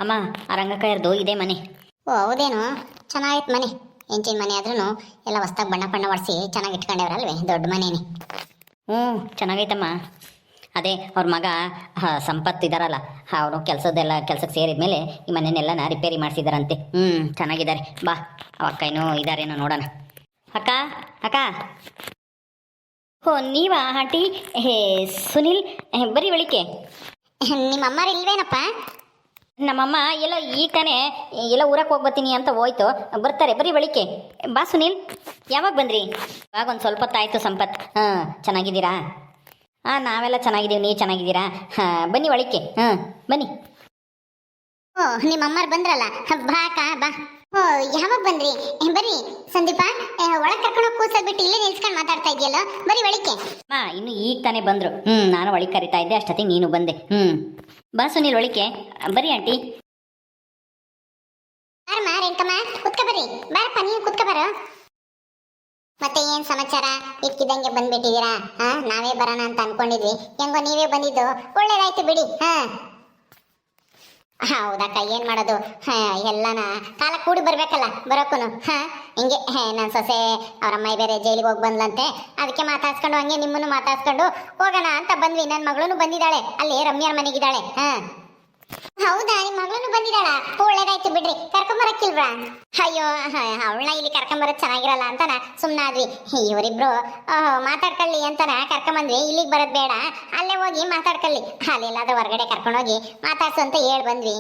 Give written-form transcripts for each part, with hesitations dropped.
ಅಮ್ಮ ಆ ರಂಗಕ್ಕಯ್ಯರ್ದು ಇದೇ ಮನೆ. ಓ ಹೌದೇನು, ಚೆನ್ನಾಗಿತ್ತು ಮನೆ. ಹೆಂಚಿನ ಮನೆ ಆದ್ರೂ ಎಲ್ಲ ಹೊಸ್ದಾಗಿ ಬಣ್ಣ ಬಣ್ಣ ಹೊಡಿಸಿ ಚೆನ್ನಾಗಿ ಇಟ್ಕೊಂಡವ್ರಲ್ವೇ, ದೊಡ್ಡ ಮನೇನೆ. ಹ್ಞೂ ಚೆನ್ನಾಗೈತಮ್ಮ. ಅದೇ ಅವ್ರ ಮಗ ಸಂಪತ್ ಇದ್ದಾರಲ್ಲ, ಅವರು ಕೆಲ್ಸಕ್ಕೆ ಸೇರಿದ್ಮೇಲೆ ಈ ಮನೆಯನ್ನೆಲ್ಲ ರಿಪೇರಿ ಮಾಡಿಸಿದಾರಂತೆ. ಚೆನ್ನಾಗಿದ್ದಾರೆ. ಬಾ ಅವ ಅಕ್ಕ ಏನೋ ಇದ್ದಾರೇನೋ ನೋಡೋಣ. ಅಕ್ಕ ಅಕ್ಕ. ಓ ನೀವಾ ಆಂಟಿ? ಹೇ ಸುನಿಲ್, ಬರೀ ಒಳಿಕೆ. ನಿಮ್ಮ ಅಮ್ಮಾರು ಇಲ್ವೇನಪ್ಪ? ನಮ್ಮಮ್ಮ ಎಲ್ಲ ಈಗ ತಾನೇ ಎಲ್ಲ ಊರಕ್ಕೆ ಹೋಗಿ ಬರ್ತೀನಿ ಅಂತ ಹೋಯ್ತು, ಬರ್ತಾರೆ ಬರೀ ಬಳಿಕೆ. ಬಾ ಸುನೀಲ್, ಯಾವಾಗ ಬಂದ್ರಿ? ಇವಾಗ ಒಂದು ಸ್ವಲ್ಪ ಹೊತ್ತಾಯ್ತು. ಸಂಪತ್, ಚೆನ್ನಾಗಿದ್ದೀರಾ? ನಾವೆಲ್ಲ ಚೆನ್ನಾಗಿದ್ದೀವಿ, ನೀವು ಚೆನ್ನಾಗಿದ್ದೀರಾ? ಬನ್ನಿ ಒಳಿಕೆ, ಬನ್ನಿ. ಓ ನಿಮ್ಮ ಅಮ್ಮಾರು ಬಂದ್ರಲ್ಲ, ಬಾ ಅಕ್ಕ ಬಾ. ಓ ಯಾವಾಗ ಬಂದ್ರಿ? ಬರ್ರಿ ಸಂದೀಪ, ಒಳಗೆ ಕರ್ಕೊಂಡೋಗಿ ಕೂಸಬಿಟ್ಟು ಇಲ್ಲೇ ನಿಲ್ಸ್ಕೊಂಡು ಮಾತಾಡ್ತಾ ಇದೆಯಲ್ಲ, ಬರೀ ಒಳಿಕೆ. ಇನ್ನು ಈಗ ತಾನೇ ಬಂದ್ರು. ನಾನು ಒಳಗೆ ಕರಿತಾ ಇದ್ದೆ, ಅಷ್ಟೊತ್ತಿಗೆ ನೀನು ಬಂದೆ. ಬಾ ಸುನೀಲ್ ಒಳಿಕೆ, ಬರೀ ಆಂಟಿ. ಬಾರಮ್ಮ ರೇಣುಕಮ್ಮ, ಕುತ್ಕ ಬರ್ರಿ. ಬಾರಪ್ಪ ನೀವು ಕುತ್ಕ ಬರ. ಮತ್ತೆ ಏನ್ ಸಮಾಚಾರ? ಇಕ್ಕಿದಂಗೆ ಬಂದ್ಬಿಟ್ಟಿದ್ದೀರಾ? ನಾವೇ ಬರೋಣ ಅಂತ ಅನ್ಕೊಂಡಿದ್ವಿ, ಹೆಂಗೋ ನೀವೇ ಬಂದಿದ್ದು ಒಳ್ಳೇದಾಯ್ತು ಬಿಡಿ. ಹೌದಕ್ಕ, ಏನ್ ಮಾಡೋದು, ಎಲ್ಲನ ಕಾಲ ಕೂಡಿ ಬರ್ಬೇಕಲ್ಲ ಬರೋಕ್ಕೂನು. ಹಿಂಗೆ ನನ್ನ ಸೊಸೆ ಅವ್ರ ಅಮ್ಮ ಬೇರೆ ಜೈಲಿಗೆ ಹೋಗಿ ಬಂದ್ಲಂತೆ, ಅದಕ್ಕೆ ಮಾತಾಡ್ಸ್ಕೊಂಡು ಹಂಗೆ ನಿಮ್ಮನ್ನು ಮಾತಾಡ್ಸ್ಕೊಂಡು ಹೋಗೋಣ ಅಂತ ಬಂದ್ವಿ. ನನ್ನ ಮಗಳೂ ಬಂದಿದ್ದಾಳೆ, ಅಲ್ಲಿ ರಮ್ಯಾರ ಮನೆಗಿದ್ದಾಳೆ. ಹೌದಾ, ನಿಮ್ಮ ಮಗಳೂ ಬಂದಿದ್ದಾಳ? ಒಳ್ಳೇದಾಯ್ತು ಬಿಡ್ರಿ. ಕರ್ಕೊಂಬರಕ್ಕಿಲ್ವಾ? ಅಯ್ಯೋ ಅವಳನ್ನ ಇಲ್ಲಿ ಕರ್ಕೊಂಬರೋದು ಚೆನ್ನಾಗಿರಲ್ಲ ಅಂತನ ಸುಮ್ಮನಾದ್ವಿ. ಇವರಿಬ್ರು ಮಾತಾಡ್ಕೊಳ್ಳಿ ಅಂತನ ಕರ್ಕೊಂಬಂದ್ವಿ. ಇಲ್ಲಿಗೆ ಬರೋದು ಬೇಡ, ಅಲ್ಲೇ ಹೋಗಿ ಮಾತಾಡ್ಕೊಳ್ಳಿ, ಅಲ್ಲೆಲ್ಲಾದ್ರೂ ಹೊರಗಡೆ ಕರ್ಕೊಂಡೋಗಿ ಮಾತಾಡ್ಸು ಅಂತ ಹೇಳಿ ಬಂದ್ವಿ.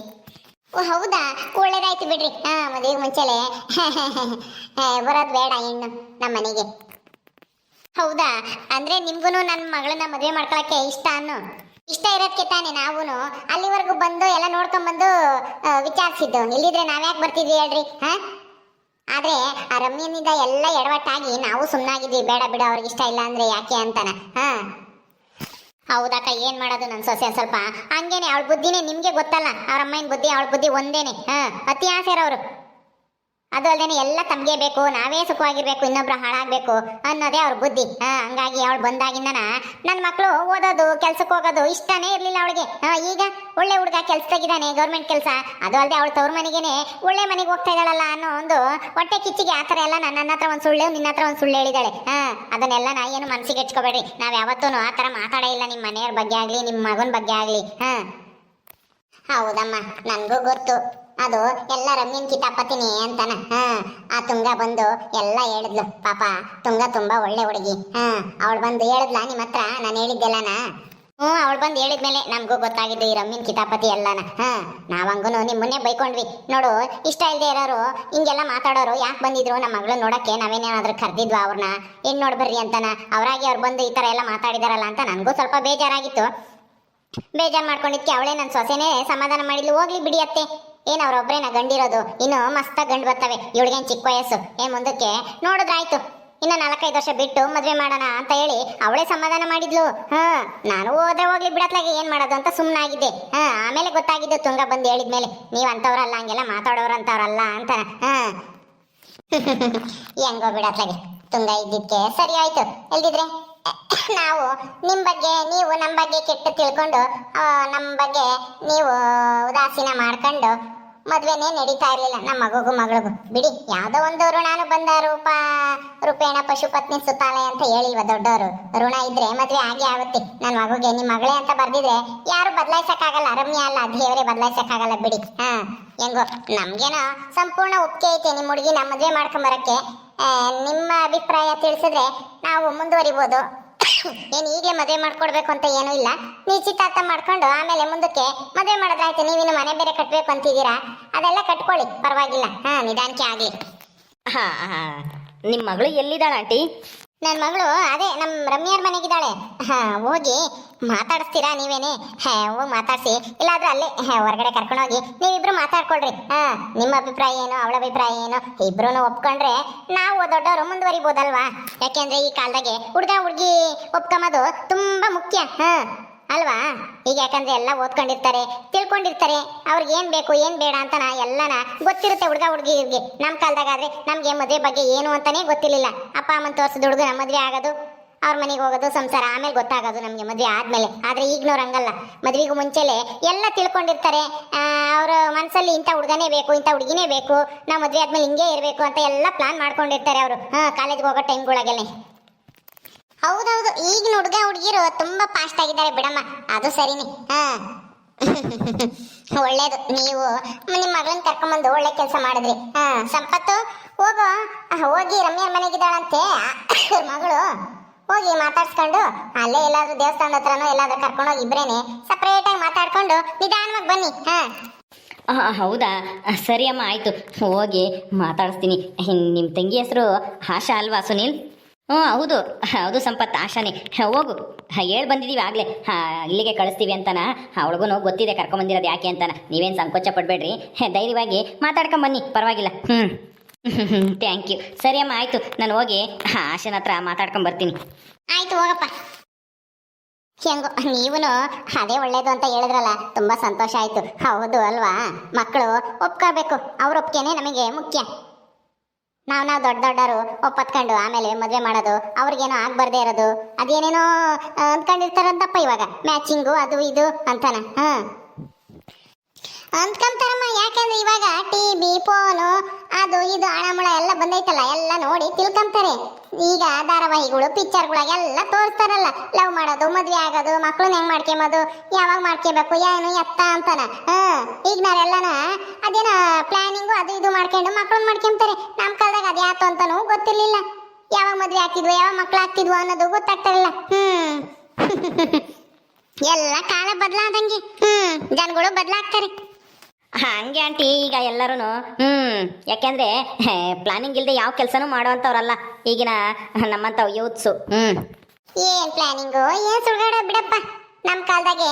ಓ ಹೌದಾ, ಒಳ್ಳೇದಾಯ್ತು ಬಿಡ್ರಿ. ಮದುವೆಗೆ ಮುಂಚೆಲೆ ಬರೋದು ಬೇಡ ಹೆಣ್ಣು ನಮ್ಮ ಮನೆಗೆ. ಹೌದಾ, ಅಂದ್ರೆ ನಿಮ್ಗೂ ನನ್ನ ಮಗಳನ್ನ ಮದುವೆ ಮಾಡ್ಕೊಳಕ್ಕೆ ಇಷ್ಟ ಅನ್ನು? ಇಷ್ಟ ಇರೋದಕ್ಕೆ ತಾನೆ ನಾವು ಅಲ್ಲಿವರೆಗೂ ಬಂದು ಎಲ್ಲ ನೋಡ್ಕೊಂಡ್ಬಂದು ವಿಚಾರಿಸಿದ್ದು. ಇಲ್ಲಿದ್ರೆ ನಾವ್ಯಾಕೆ ಬರ್ತಿದ್ವಿ ಹೇಳ್ರಿ? ಆದ್ರೆ ಆ ರಮ್ಯನಿಂದ ಎಲ್ಲ ಎಡವಟ್ಟಾಗಿ ನಾವು ಸುಮ್ಮನಾಗಿದ್ವಿ. ಬೇಡ ಬಿಡು, ಅವ್ರಿಗೆ ಇಷ್ಟ ಇಲ್ಲ ಅಂದ್ರೆ ಯಾಕೆ ಅಂತಾನ. ಹೌದಕ್ಕ, ಏನ್ ಮಾಡೋದು, ನನ್ನ ಸೊಸೆ ಸ್ವಲ್ಪ ಹಂಗೇನೆ. ಅವಳ ಬುದ್ಧಿನೇ ನಿಮ್ಗೆ ಗೊತ್ತಲ್ಲ, ಅವ್ರ ಅಮ್ಮನ ಬುದ್ಧಿ ಅವಳ ಬುದ್ಧಿ ಒಂದೇನೆ. ಅತಿ ಆಸೆರವರು. ಅದು ಅಲ್ದೇನೆ ಎಲ್ಲ ತಮಗೆ ಬೇಕು, ನಾವೇ ಸುಖವಾಗಿರ್ಬೇಕು, ಇನ್ನೊಬ್ರು ಹಾಳಾಗ್ಬೇಕು ಅನ್ನೋದೇ ಅವ್ರ ಬುದ್ಧಿ. ಹಂಗಾಗಿ ಅವಳು ಬಂದಾಗಿಂದನ ನನ್ನ ಮಕ್ಕಳು ಓದೋದು ಕೆಲ್ಸಕ್ಕೆ ಹೋಗೋದು ಇಷ್ಟನೇ ಇರ್ಲಿಲ್ಲ ಅವಳಿಗೆ. ಈಗ ಒಳ್ಳೆ ಹುಡುಗ ಕೆಲ್ಸದಾಗಿದ್ದಾನೆ, ಗೌರ್ಮೆಂಟ್ ಕೆಲಸ. ಅದು ಅಲ್ಲದೆ ಅವಳು ತವ್ರ ಮನೆಗೇನೆ ಒಳ್ಳೆ ಮನೆಗೆ ಹೋಗ್ತಾ ಇದ್ದಾಳಲ್ಲ ಅನ್ನೋ ಒಂದು ಹೊಟ್ಟೆ ಕಿಚ್ಚಿಗೆ ಆ ಥರ ಎಲ್ಲ ನನ್ನ ಹತ್ರ ಒಂದು ಸುಳ್ಳು, ನಿನ್ನ ಹತ್ರ ಒಂದು ಸುಳ್ಳು ಹೇಳಿದಾಳೆ. ಅದನ್ನೆಲ್ಲ ನಾ ಏನು ಮನಸ್ಸಿಗೆ ಹೆಚ್ಕೋಬೇಡ್ರಿ. ನಾವ್ ಯಾವತ್ತೂ ಆ ಥರ ಮಾತಾಡೇ ಇಲ್ಲ, ನಿಮ್ಮ ಮನೆಯವ್ರ ಬಗ್ಗೆ ಆಗ್ಲಿ ನಿಮ್ಮ ಮಗನ ಬಗ್ಗೆ ಆಗ್ಲಿ. ಹೌದಮ್ಮ, ನನಗೂ ಗೊತ್ತು. ಅದು ಎಲ್ಲ ರಮ್ಯನ್ ಕಿತಾಪತಿನಿ ಅಂತಾನ. ಆ ತುಂಗ ಬಂದು ಎಲ್ಲ ಹೇಳಿದ್ಲು. ಪಾಪ ತುಂಗ ತುಂಬಾ ಒಳ್ಳೆ ಹುಡುಗಿ. ಅವಳು ಬಂದು ಹೇಳಿದ್ಲ ನಿಮ್ಮ ಹತ್ರ ನಾನು ಹೇಳಿದ್ದೆಲ್ಲನ? ಅವಳು ಬಂದು ಹೇಳಿದ್ಮೇಲೆ ನಮಗೂ ಗೊತ್ತಾಗಿದ್ದು ಈ ರಮ್ಯನ್ ಕಿತಾಪತಿ ಎಲ್ಲನ. ನಾವಂಗೂ ನಿಮ್ಮನ್ನೇ ಬೈಕೊಂಡ್ವಿ. ನೋಡು, ಇಷ್ಟ ಇಲ್ಲದೆ ಇರೋರು ಹಿಂಗೆಲ್ಲ ಮಾತಾಡೋರು ಯಾಕೆ ಬಂದಿದ್ರು ನಮ್ಮ ಮಗಳು ನೋಡಕ್ಕೆ? ನಾವೇನೇನಾದ್ರೂ ಕರೆದಿದ್ವಾ ಅವ್ರನ್ನ? ಹೆಣ್ಣು ನೋಡ್ಬರ್ರಿ ಅಂತಾನ. ಅವರಾಗಿ ಅವ್ರು ಬಂದು ಈ ಥರ ಎಲ್ಲ ಮಾತಾಡಿದಾರಲ್ಲ ಅಂತ ನನಗೂ ಸ್ವಲ್ಪ ಬೇಜಾರಾಗಿತ್ತು. ಬೇಜಾರು ಮಾಡ್ಕೊಂಡಿದ್ಕೆ ಅವಳೇ ನನ್ನ ಸೊಸೆನೇ ಸಮಾಧಾನ ಮಾಡಿದ್ಲು. ಹೋಗ್ಲಿ ಬಿಡಿ ಅತ್ತೆ, ಏನ್ ಅವ್ರೊಬ್ರೇನ ಗಂಡಿರೋದು, ಇನ್ನು ಮಸ್ತ ಗಂಡು ಬರ್ತವೆ. ಇವಳಿಗೇನು ಚಿಕ್ಕ ವಯಸ್ಸು, ಮುಂದಕ್ಕೆ ನೋಡಿದ್ರಾಯ್ತು. ಇನ್ನು 4-5 ವರ್ಷ ಬಿಟ್ಟು ಮದ್ವೆ ಮಾಡೋಣ ಅಂತ ಹೇಳಿ ಅವಳೇ ಸಮಾಧಾನ ಮಾಡಿದ್ಲು. ನಾನು ಹೋದ್ರೆ ಹೋಗ್ಲಿ ಬಿಡತ್ಲಾಗೆ ಏನ್ ಮಾಡೋದು ಅಂತ ಸುಮ್ಮನಾಗಿದ್ದೆ. ಆಮೇಲೆ ಗೊತ್ತಾಗಿದ್ದು ತುಂಗ ಬಂದು ಹೇಳಿದ್ಮೇಲೆ, ನೀವ್ ಅಂತವ್ರಲ್ಲ, ಹಂಗೆಲ್ಲ ಮಾತಾಡೋರು ಅಂತವ್ರಲ್ಲ ಅಂತ. ಹೆಂಗೋ ಬಿಡತ್ಲಾಗೆ, ತುಂಗ ಇದ್ದಿದ್ಕೆ ಸರಿ ಆಯ್ತು. ಎಲ್ದಿದ್ರೆ ನಾವು ನಿಮ್ಮ ಬಗ್ಗೆ, ನೀವು ನಮ್ಮ ಬಗ್ಗೆ ಕೆಟ್ಟ ತಿಳ್ಕೊಂಡು, ನಮ್ಮ ಬಗ್ಗೆ ನೀವು ಉದಾಸೀನ ಮಾಡ್ಕೊಂಡು ಮದ್ವೆನೇ ನಡೀತಾ ಇರ್ಲಿಲ್ಲ ನಮ್ಮ ಮಗುಗೂ ಮಗಳಿಗೂ. ಬಿಡಿ, ಯಾವ್ದೋ ಒಂದು ಋಣಾನು ಬಂದ ರೂಪೇಣ ಪಶುಪತ್ನಿ ಸುತ್ತಾಲಯ ಅಂತ ಹೇಳಿಲ್ವ ದೊಡ್ಡವರು? ಋಣ ಇದ್ರೆ ಮದ್ವೆ ಆಗೇ ಆಗುತ್ತೆ. ನನ್ನ ಮಗುಗೆ ನಿಮ್ಮ ಮಗಳೇ ಅಂತ ಬರ್ದಿದ್ರೆ ಯಾರು ಬದಲಾಯಿಸಕ್ಕಾಗಲ್ಲ. ರಮ್ಯಾ ಅಲ್ಲ, ದೇವರೇ ಬದಲಾಯಿಸಕ್ಕಾಗಲ್ಲ ಬಿಡಿ. ಹೆಂಗೋ ನಮ್ಗೇನೋ ಸಂಪೂರ್ಣ ಒಪ್ಪಿಗೆ ಐತೆ ನಿಮ್ಮ ಹುಡುಗಿ ನಮ್ಮ ಮದ್ವೆ ಮಾಡ್ಕೊಂಬರಕ್ಕೆ. ನಿಮ್ಮ ಅಭಿಪ್ರಾಯ ತಿಳಿಸಿದ್ರೆ ನಾವು ಮುಂದುವರಿಬೋದು. ಏನ್ ಈಗಲೇ ಮದುವೆ ಮಾಡ್ಕೊಡ್ಬೇಕು ಅಂತ ಏನೂ ಇಲ್ಲ. ನಿಶ್ಚಿತಾರ್ಥ ಮಾಡ್ಕೊಂಡು ಆಮೇಲೆ ಮುಂದಕ್ಕೆ ಮದುವೆ ಮಾಡೋದಾಯ್ತು. ನೀವಿನ್ನು ಮನೆ ಬೇರೆ ಕಟ್ಬೇಕು ಅಂತಿದ್ದೀರಾ, ಅದೆಲ್ಲ ಕಟ್ಕೊಳ್ಳಿ, ಪರವಾಗಿಲ್ಲ. ನಿಧಾನಕ್ಕೆ ಆಗ್ಲಿ. ನಿಮ್ಮ ಮಗಳು ಎಲ್ಲಿದ್ದಾಳ ಆಂಟಿ? ನನ್ನ ಮಗಳು ಅದೇ ನಮ್ಮ ರಮ್ಯಾರ ಮನೆಗಿದ್ದಾಳೆ. ಹೋಗಿ ಮಾತಾಡಿಸ್ತೀರಾ ನೀವೇನೆ? ಹೋಗಿ ಮಾತಾಡ್ಸಿ, ಇಲ್ಲಾದ್ರೂ ಅಲ್ಲೇ ಹೊರಗಡೆ ಕರ್ಕೊಂಡೋಗಿ ನೀವಿಬ್ರು ಮಾತಾಡ್ಕೊಳ್ರಿ. ನಿಮ್ಮ ಅಭಿಪ್ರಾಯ ಏನು, ಅವಳ ಅಭಿಪ್ರಾಯ ಏನು, ಇಬ್ರು ಒಪ್ಕೊಂಡ್ರೆ ನಾವು ದೊಡ್ಡವರು ಮುಂದುವರಿಬೋದಲ್ವಾ? ಯಾಕೆಂದ್ರೆ ಈ ಕಾಲದಾಗೆ ಹುಡುಗ ಹುಡುಗಿ ಒಪ್ಕೊಂಬೋದು ತುಂಬಾ ಮುಖ್ಯ ಅಲ್ವಾ? ಈಗ ಯಾಕಂದ್ರೆ ಎಲ್ಲ ಓದ್ಕೊಂಡಿರ್ತಾರೆ, ತಿಳ್ಕೊಂಡಿರ್ತಾರೆ, ಅವ್ರಿಗೆ ಏನ್ ಬೇಕು ಏನ್ ಬೇಡ ಅಂತನ ಎಲ್ಲನ ಗೊತ್ತಿರುತ್ತೆ ಹುಡುಗ ಹುಡುಗಿಗೆ. ನಮ್ಮ ಕಾಲದಾಗಾದ್ರೆ ನಮ್ಗೆ ಮದುವೆ ಬಗ್ಗೆ ಏನು ಅಂತಾನೆ ಗೊತ್ತಿರ್ಲಿಲ್ಲ. ಅಪ್ಪ ಅಮ್ಮನ್ ತೋರಿಸಿದ ಹುಡುಗ ನಮ್ಮ ಮದುವೆ ಆಗೋದು, ಅವ್ರ ಮನೆಗೆ ಹೋಗೋದು ಸಂಸಾರ ಆಮೇಲೆ ಗೊತ್ತಾಗೋದು ನಮಗೆ ಮದುವೆ ಆದ್ಮೇಲೆ. ಆದ್ರೆ ಈಗಿನವ್ರು ಹಂಗಲ್ಲ, ಮದುವೆಗೂ ಮುಂಚೆಲೆ ಎಲ್ಲ ತಿಳ್ಕೊಂಡಿರ್ತಾರೆ. ಅವ್ರ ಮನಸ್ಸಲ್ಲಿ ಇಂಥ ಹುಡುಗನೇ ಬೇಕು, ಇಂಥ ಹುಡುಗಿನೇ ಬೇಕು, ನಾವು ಮದುವೆ ಆದ್ಮೇಲೆ ಹಿಂಗೆ ಇರಬೇಕು ಅಂತ ಎಲ್ಲ ಪ್ಲಾನ್ ಮಾಡ್ಕೊಂಡಿರ್ತಾರೆ ಅವರು ಕಾಲೇಜ್ಗೆ ಹೋಗೋ ಟೈಮ್ಗಳಾಗೆಲ್ಲ. ಹೌದೌದು, ಈಗಿನ ಹುಡುಗ ಹುಡುಗಿರು ತುಂಬಾ ಫಾಸ್ಟ್ ಆಗಿದ್ದಾರೆ ಬಿಡಮ್ಮ, ಅದು ಸರಿನೇ. ಒಳ್ಳೇದು, ನೀವು ನಿಮ್ಮ ಮಗಳನ್ನ ಕರ್ಕೊಂಬಂದು ಒಳ್ಳೆ ಕೆಲಸ ಮಾಡಿದ್ರಿ. ಸಂಪತ್ತು ಹೋಗಿ ರಮ್ಯಾರ ಮನೆಗಿದ್ದಾಳಂತೆ ಅವ್ರ ಮಗಳು, ಹೋಗಿ ಮಾತಾಡ್ಸ್ಕೊಂಡು ಅಲ್ಲೇ ಎಲ್ಲಾದ್ರೂ ದೇವಸ್ಥಾನದ ಹತ್ರನೋ ಎಲ್ಲಾದ್ರೂ ಕರ್ಕೊಂಡೋಗಿ ಇಬ್ರೇನೆ ಸಪ್ರೇಟ್ ಆಗಿ ಮಾತಾಡ್ಕೊಂಡು ನಿಧಾನವಾಗಿ ಬನ್ನಿ. ಹೌದಾ, ಸರಿ ಅಮ್ಮ, ಆಯಿತು, ಹೋಗಿ ಮಾತಾಡಿಸ್ತೀನಿ. ನಿಮ್ಮ ತಂಗಿ ಹೆಸರು ಆಶಾ ಅಲ್ವಾ ಸುನೀಲ್? ಹೌದು ಹೌದು ಸಂಪತ್, ಆಶಾನೇ. ಹೋಗು, ಹೇಳಿ ಬಂದಿದ್ದೀವಿ ಆಗಲೇ, ಇಲ್ಲಿಗೆ ಕಳಿಸ್ತೀವಿ ಅಂತನ. ಅವಳಿಗೂ ಗೊತ್ತಿದೆ ಕರ್ಕೊಂಬಂದಿರೋದು ಯಾಕೆ ಅಂತನ. ನೀವೇನು ಸಂಕೋಚ ಪಡಬೇಡ್ರಿ, ಧೈರ್ಯವಾಗಿ ಮಾತಾಡ್ಕೊಂಬನ್ನಿ, ಪರವಾಗಿಲ್ಲ. Thank you. ಸರಿ ಅಮ್ಮ, ಆಯಿತು, ನಾನು ಹೋಗಿ ಆಶಾನ ಹತ್ರ ಮಾತಾಡ್ಕೊಂಬರ್ತೀನಿ. ಆಯ್ತು, ಹೋಗಪ್ಪ. ಹೆಂಗೋ ನೀವೂ ಅದೇ ಒಳ್ಳೇದು ಅಂತ ಹೇಳಿದ್ರಲ್ಲ, ತುಂಬಾ ಸಂತೋಷ ಆಯ್ತು. ಹೌದು ಅಲ್ವಾ, ಮಕ್ಕಳು ಒಪ್ಕೋಬೇಕು, ಅವ್ರ ಒಪ್ಕೇನೆ ನಮಗೆ ಮುಖ್ಯ. ನಾವು ದೊಡ್ಡವರು ಒಪ್ಪತ್ಕೊಂಡು ಆಮೇಲೆ ಮದುವೆ ಮಾಡೋದು, ಅವ್ರಿಗೇನೋ ಆಗ್ಬಾರ್ದೇ ಇರೋದು, ಅದೇನೇನೋ ಅಂದ್ಕೊಂಡಿರ್ತಾರಂತಪ್ಪ ಇವಾಗ, ಮ್ಯಾಚಿಂಗು ಅದು ಇದು ಅಂತಾನ. ಅಂದ್ಕೊಂತಾರಮ್ಮ, ಯಾಕಂದ್ರೆ ಇವಾಗ ಟಿವಿ ಫೋನು ಅದು ಇದು ಹಣಮುಳ ಎಲ್ಲ ಬಂದೈತಲ್ಲ, ಎಲ್ಲ ನೋಡಿ ತಿಳ್ಕೊಂತಾರೆ. ಈಗ ಧಾರಾವಾಹಿಗಳು ಪಿಕ್ಚರ್ಗಳಾಗೆಲ್ಲ ತೋರಿಸ್ತಾರಲ್ಲ, ಲವ್ ಮಾಡೋದು, ಮದ್ವೆ ಆಗೋದು, ಮಕ್ಳನ್ನ ಹೆಂಗ್ ಮಾಡ್ಕೊಂಬೋದು, ಯಾವಾಗ ಮಾಡ್ಕೋಬೇಕು, ಏನು ಎತ್ತ ಅಂತಾನ. ಈಗ ನಾವೆಲ್ಲನ ಅದೇನ ಪ್ಲಾನಿಂಗು ಅದು ಇದು ಮಾಡ್ಕೊಂಡು ಮಕ್ಳನ್ನ ಮಾಡ್ಕೊಂತಾರೆ. ನಮ್ಮ ಕಾಲದಾಗ ಅದ್ಯಾತು ಅಂತಾನು ಗೊತ್ತಿರ್ಲಿಲ್ಲ. ಯಾವಾಗ ಮದ್ವೆ ಆಗ್ತಿದ್ವು, ಯಾವಾಗ ಮಕ್ಳು ಆಗ್ತಿದ್ವು ಅನ್ನೋದು ಗೊತ್ತಾಗ್ತಾರಲ್ಲ. ಎಲ್ಲ ಕಾಲ ಬದಲಾದಂಗೆ ಜನಗಳು ಬದಲಾಗ್ತಾರೆ. ಹಂಗೆ ಆಂಟಿ, ಈಗ ಎಲ್ಲರೂ ಯಾಕೆಂದ್ರೆ ಪ್ಲಾನಿಂಗ್ ಇಲ್ಲದೆ ಯಾವ ಕೆಲಸನೂ ಮಾಡೋವಂಥವ್ರಲ್ಲ ಈಗಿನ ನಮ್ಮಂಥವು ಯೂತ್ಸು. ಏನ್ ಪ್ಲಾನಿಂಗು, ಏನ್ ಸುಳ್ಗಾಡ ಬಿಡಪ್ಪ. ನಮ್ಮ ಕಾಲದಾಗೆ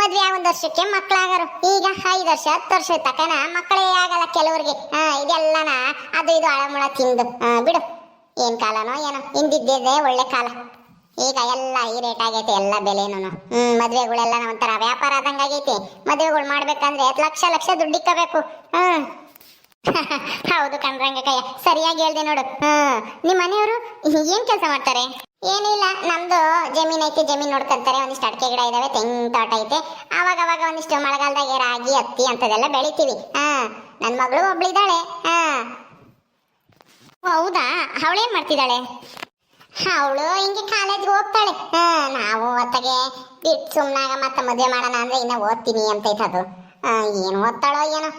ಮದ್ವೆ 1 ವರ್ಷಕ್ಕೆ ಮಕ್ಳಾಗರು, ಈಗ 5 ವರ್ಷ 10 ವರ್ಷ ತಕನ ಮಕ್ಕಳೇ ಆಗಲ್ಲ ಕೆಲವ್ರಿಗೆ. ಇದೆಲ್ಲನ ಅದು ಇದು ಅಳಮುಳ ತಿಂದು ಬಿಡು. ಏನ್ ಕಾಲನೋ ಏನೋ, ಹಿಂದಿದ್ದೇ ಒಳ್ಳೆ ಕಾಲ. ಈಗ ಎಲ್ಲ ಈ ರೇಟ್ ಆಗೈತೆ, ಎಲ್ಲ ಬೆಲೆನೂ. ಮದ್ವೆಗಳೆಲ್ಲ ಒಂಥರ ವ್ಯಾಪಾರ ಆದಂಗ ಆಗೈತಿ. ಮದ್ವೆಗಳು ಮಾಡ್ಬೇಕಂದ್ರೆ ಲಕ್ಷ ಲಕ್ಷ ದುಡ್ಡು ಇಕ್ಕಬೇಕು. ಹೌದು ಕಣ್ರಂಗಕ್ಕಯ್ಯ, ಸರಿಯಾಗಿ ಹೇಳ್ದೆ ನೋಡು. ನಿಮ್ಮ ಮನೆಯವರು ಏನ್ ಕೆಲಸ ಮಾಡ್ತಾರೆ? ಏನಿಲ್ಲ, ನಮ್ದು ಜಮೀನ್ ಐತಿ, ಜಮೀನ್ ನೋಡ್ಕೊಂತಾರೆ. ಒಂದಿಷ್ಟು ಅಡಿಕೆ ಗಿಡ ಇದಾವೆ, ತೆಂಗಿನ ತೋಟ ಐತೆ. ಅವಾಗ ಒಂದಿಷ್ಟು ಮಳೆಗಾಲದಾಗ ರಾಗಿ ಹತ್ತಿ ಅಂತದೆಲ್ಲ ಬೆಳಿತೀವಿ. ನನ್ನ ಮಗಳು ಒಬ್ಳಿದ್ದಾಳೆ. ಹೌದಾ, ಅವಳೇನ್ ಮಾಡ್ತಿದ್ದಾಳೆ? ಅವಳು ಹಿಂಗೆ ಕಾಲೇಜ್ಗೆ ಹೋಗ್ತಾಳೆ. ನಾವು ಅತ್ತಗೆ ಬಿಟ್ಟು ಸುಮ್ನಾಗ ಮತ್ತೆ ಮದುವೆ ಮಾಡೋಣ ಅಂದ್ರೆ ಇನ್ನ ಓದ್ತೀನಿ ಅಂತ ಐತದು. ಏನು ಓದ್ತಾಳೋ ಏನೋ.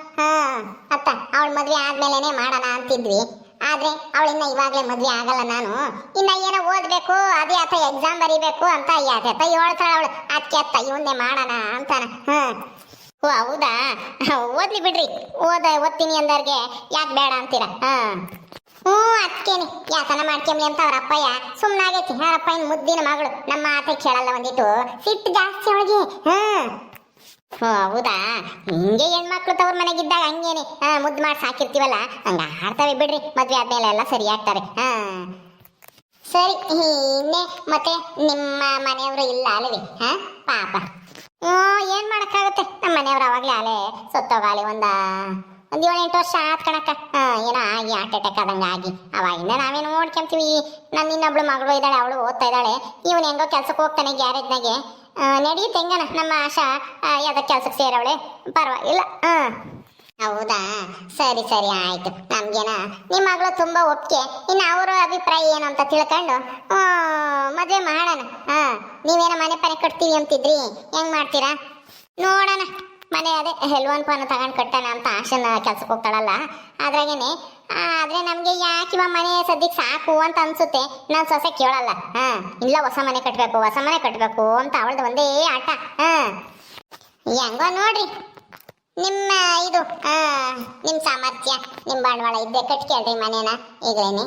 ಅತ್ತ ಅವಳ ಮದ್ವೆ ಆದ್ಮೇಲೆನೆ ಮಾಡೋಣ ಅಂತಿದ್ವಿ. ಆದ್ರೆ ಅವಳಿನ್ನ ಇವಾಗ್ಲೇ ಮದ್ವೆ ಆಗಲ್ಲ. ನಾನು ಇನ್ನ ಏನೋ ಓದ್ಬೇಕು, ಅದೇ ಅತ್ತ ಎಕ್ಸಾಮ್ ಬರೀಬೇಕು ಅಂತ ಯಾಕೆ ಹೇಳ್ತಾಳ ಅವಳು. ಅದಕ್ಕೆ ಇವನ್ನೇ ಮಾಡೋಣ ಅಂತಾನ. ಓ ಹೌದಾ, ಓದ್ಲಿ ಬಿಡ್ರಿ, ಓದ್ತೀನಿ ಅಂದವ್ರಿಗೆ ಯಾಕೆ ಬೇಡ ಅಂತೀರಾ? ಅದಕ್ಕೇನೆ ಯಾಕನ ಮಾಡ್ಕೊಂಬ್ಲಿ ಅಂತ ಅವ್ರ ಅಪ್ಪಯ್ಯ ಸುಮ್ನಾಗೈತಿ. ಅವರಪ್ಪಯ್ಯನ ಮುದ್ದಿನ ಮಗಳು, ನಮ್ಮ ಮಾತೆ ಕೇಳಲ್ಲ, ಒಂದಿಟ್ಟು ಸಿಟ್ಟು ಜಾಸ್ತಿ ಅವಳಿಗೆ. ಹೌದಾ, ಹಿಂಗೆ ಹೆಣ್ಮಕ್ಳು ತವ್ರ ಮನೆಗಿದ್ದಾಗ ಹಂಗೇನೆ ಮುದ್ದು ಮಾಡಿ ಸಾಕಿರ್ತೀವಲ್ಲ, ಹಂಗ ಆಡ್ತವೆ ಬಿಡ್ರಿ. ಮದ್ವೆ ಆದ್ಮೇಲೆ ಎಲ್ಲ ಸರಿ ಆಗ್ತಾರೆ. ಸರಿ, ಇನ್ನೇ ಮತ್ತೆ ನಿಮ್ಮ ಮನೆಯವರು ಇಲ್ಲ ಅಲ್ಲವೇ? ಪಾಪ, ಏನ್ ಮಾಡಕ್ಕಾಗುತ್ತೆ, ನಮ್ಮ ಮನೆಯವ್ರು ಅವಾಗ್ಲೇ ಅಲೆ ಸತ್ತೋಗಾಲೆ ಒಂದು 7-8 ವರ್ಷ ಆತ್ ಕಣಕ್ಕ. ಏನೋ ಆಗಿ ಹಾರ್ಟ್ ಅಟ್ಯಾಕ್ ಆದಂಗ ಆಗಿ ಅವಾಗಿಂದ ನಾವೇನು ನೋಡ್ಕೊಂತೀವಿ. ನನ್ನ ಇನ್ನೊಬ್ಳು ಮಗಳು ಇದ್ದಾಳೆ, ಅವಳು ಓದ್ತಾ ಇದ್ದಾಳೆ. ಇವನು ಹೆಂಗೋ ಕೆಲ್ಸಕ್ಕೆ ಹೋಗ್ತಾನೆ ಗ್ಯಾರೇಜ್ನಾಗೆ. ನಡೆಯುತ್ತೆ ಹೆಂಗನ. ನಮ್ಮ ಆಶಾ ಯಾವ್ದಕ್ಕೆ ಕೆಲ್ಸಕ್ಕೆ ಸೇರವಳೆ, ಪರವಾಗಿಲ್ಲ. ಹೌದಾ, ಸರಿ ಸರಿ ಆಯ್ತು. ನಮ್ಗೇನ ನಿಮ್ಮ ಮಗಳು ತುಂಬಾ ಒಪ್ಪಿಗೆ. ಇನ್ನು ಅವರ ಅಭಿಪ್ರಾಯ ಏನು ಅಂತ ತಿಳ್ಕೊಂಡು ಮದುವೆ ಮಾಡೋಣ. ನೀವೇನೋ ಮನೆ ಪನೆ ಕಟ್ತೀವಿ ಅಂತಿದ್ರಿ, ಹೆಂಗ್ ಮಾಡ್ತೀರಾ ನೋಡೋಣ. ಮನೆ ಅದೇ ಹೆಲ್ವನ್ ಪಾನ ತಗೊಂಡು ಕಟ್ಟೋಣ ಅಂತ ಆಶನ ಕೆಲ್ಸಕ್ಕೆ ಹೋಗ್ತಾಳಲ್ಲ, ಅದ್ರಾಗೇನೆ. ಆದ್ರೆ ನಮ್ಗೆ ಯಾಕೆ ಇವಾಗ ಮನೆ ಸದ್ಯಕ್ಕೆ ಸಾಕು ಅಂತ ಅನ್ಸುತ್ತೆ. ನಾನು ಸೊಸೆ ಕೇಳಲ್ಲ. ಇಲ್ಲ, ಹೊಸ ಮನೆ ಕಟ್ಟಬೇಕು, ಹೊಸ ಮನೆ ಕಟ್ಟಬೇಕು ಅಂತ ಅವಳದು ಒಂದೇ ಆಟ. ಹೆಂಗೋ ನೋಡ್ರಿ, ನಿಮ್ಮ ಇದು ನಿಮ್ಮ ಸಾಮರ್ಥ್ಯ, ನಿಮ್ಮ ಬಂಡವಾಳ ಇದ್ದೆ ಕಟ್ಕೇಳ್ರಿ ಮನೇನ. ಈಗೇನೆ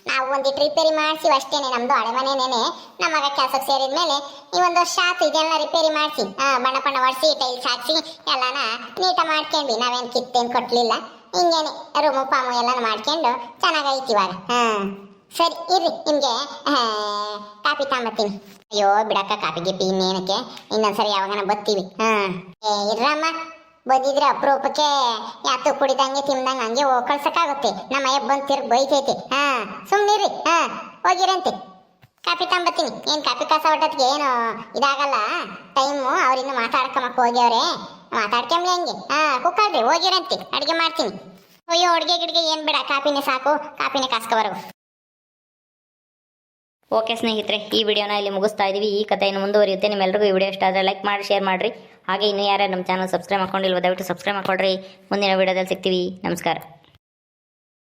ನಾವು ಒಂದಿಟ್ಟು ರಿಪೇರಿ ಮಾಡ್ತೀವಿ ಅಷ್ಟೇನೆ. ನಮ್ದು ಹಳೆ ಮನೆನೇನೆ. ನಮ್ಮಗ ಕೆಲ್ಸಕ್ಕೆ ಸೇರಿದ್ಮೇಲೆ ಈ 1 ವರ್ಷ ಆಯ್ತು ಇದೆಲ್ಲ ರಿಪೇರಿ ಮಾಡಿಸಿ, ಬಣ್ಣ ಬಣ್ಣ ಹೊಡಿಸಿ, ಟೈಲ್ಸ್ ಹಾಕ್ಸಿ ಎಲ್ಲಾನ ನೀಟ ಮಾಡ್ಕೊಂಡ್ವಿ. ನಾವೇನು ಕಿತ್ತೇನು ಕೊಟ್ಲಿಲ್ಲ, ಹಿಂಗೇನೆ ರೂಮು ಪಾಮು ಎಲ್ಲ ಮಾಡ್ಕೊಂಡು ಚೆನ್ನಾಗೈತಿ ಇವಾಗ. ಸರಿ ಇರ್ರಿ, ನಿಮ್ಗೆ ಕಾಫಿ ತಗೊಂಬತ್ತೀನಿ. ಅಯ್ಯೋ ಬಿಡಕ್ಕ, ಕಾಫಿ ಗಿಪಿ ಇನ್ನೇನಕ್ಕೆ, ಇನ್ನೊಂದ್ಸರಿ ಯಾವಾಗನ ಬರ್ತೀವಿ. ಇರ್ರಮ್ಮ, ಬಂದಿದ್ರೆ ಅಪರೂಪಕ್ಕೆ ಯಾತು ಕುಡಿದಂಗೆ ತಿಂದಂಗೆ ಹಂಗೆ ಕಳ್ಸಕ್ಕಾಗುತ್ತೆ. ನಮ್ಮ ಅಯ್ಯ ಬಂದು ತಿರ್ಗಿ ಬೈತೈತಿ. ಸುಮ್ನಿರಿ, ಹೋಗಿರಂತೆ. ಕಾಪಿ ತಂಬತ್ತೀನಿ. ಏನು ಕಾಪಿ ಕಾಸ ಹೊಟ್ಟತ್ಗೆ ಏನು ಇದಾಗಲ್ಲ ಟೈಮು. ಅವ್ರಿನ್ನು ಮಾತಾಡ್ಕೊಂಬಕ್ ಹೋಗ್ಯವ್ರೆ, ಮಾತಾಡ್ಕೊಂಬ್ಲಿ ಹಂಗೆ. ಕುಕ್ಕಳ್ರಿ ಹೋಗಿರಂತೆ, ಅಡುಗೆ ಮಾಡ್ತೀನಿ. ಅಯ್ಯೋ ಅಡುಗೆ ಗಿಡ್ಗೆ ಏನು ಬೇಡ, ಕಾಪಿನೇ ಸಾಕು, ಕಾಪಿನೇ ಕಾಸ್ಕೊಬರು. ಓಕೆ ಸ್ನೇಹಿತರೆ, ಈ ವಿಡಿಯೋನ ಇಲ್ಲಿ ಮುಗಿಸ್ತಾ ಇದ್ದೀವಿ. ಈ ಕಥೆಯನ್ನು ಮುಂದುವರಿಯುತ್ತೆ. ನಿಮ್ಮೆಲ್ಲರಿಗೂ ಈ ವಿಡಿಯೋ ಇಷ್ಟ ಆದರೆ ಲೈಕ್ ಮಾಡಿ, ಶೇರ್ ಮಾಡಿರಿ. ಹಾಗೆ ಇನ್ನೂ ಯಾರ್ಯಾರು ನಮ್ಮ ಚಾನಲ್ ಸಬ್ಸ್ಕ್ರೈಬ್ ಮಾಡ್ಕೊಂಡಿಲ್ವ ದಯವಿಟ್ಟು ಸಬ್ಸ್ಕ್ರೈಬ್ ಮಾಡ್ಕೊಳ್ರಿ. ಮುಂದಿನ ವಿಡಿಯೋದಲ್ಲಿ ಸಿಗ್ತೀವಿ. ನಮಸ್ಕಾರ.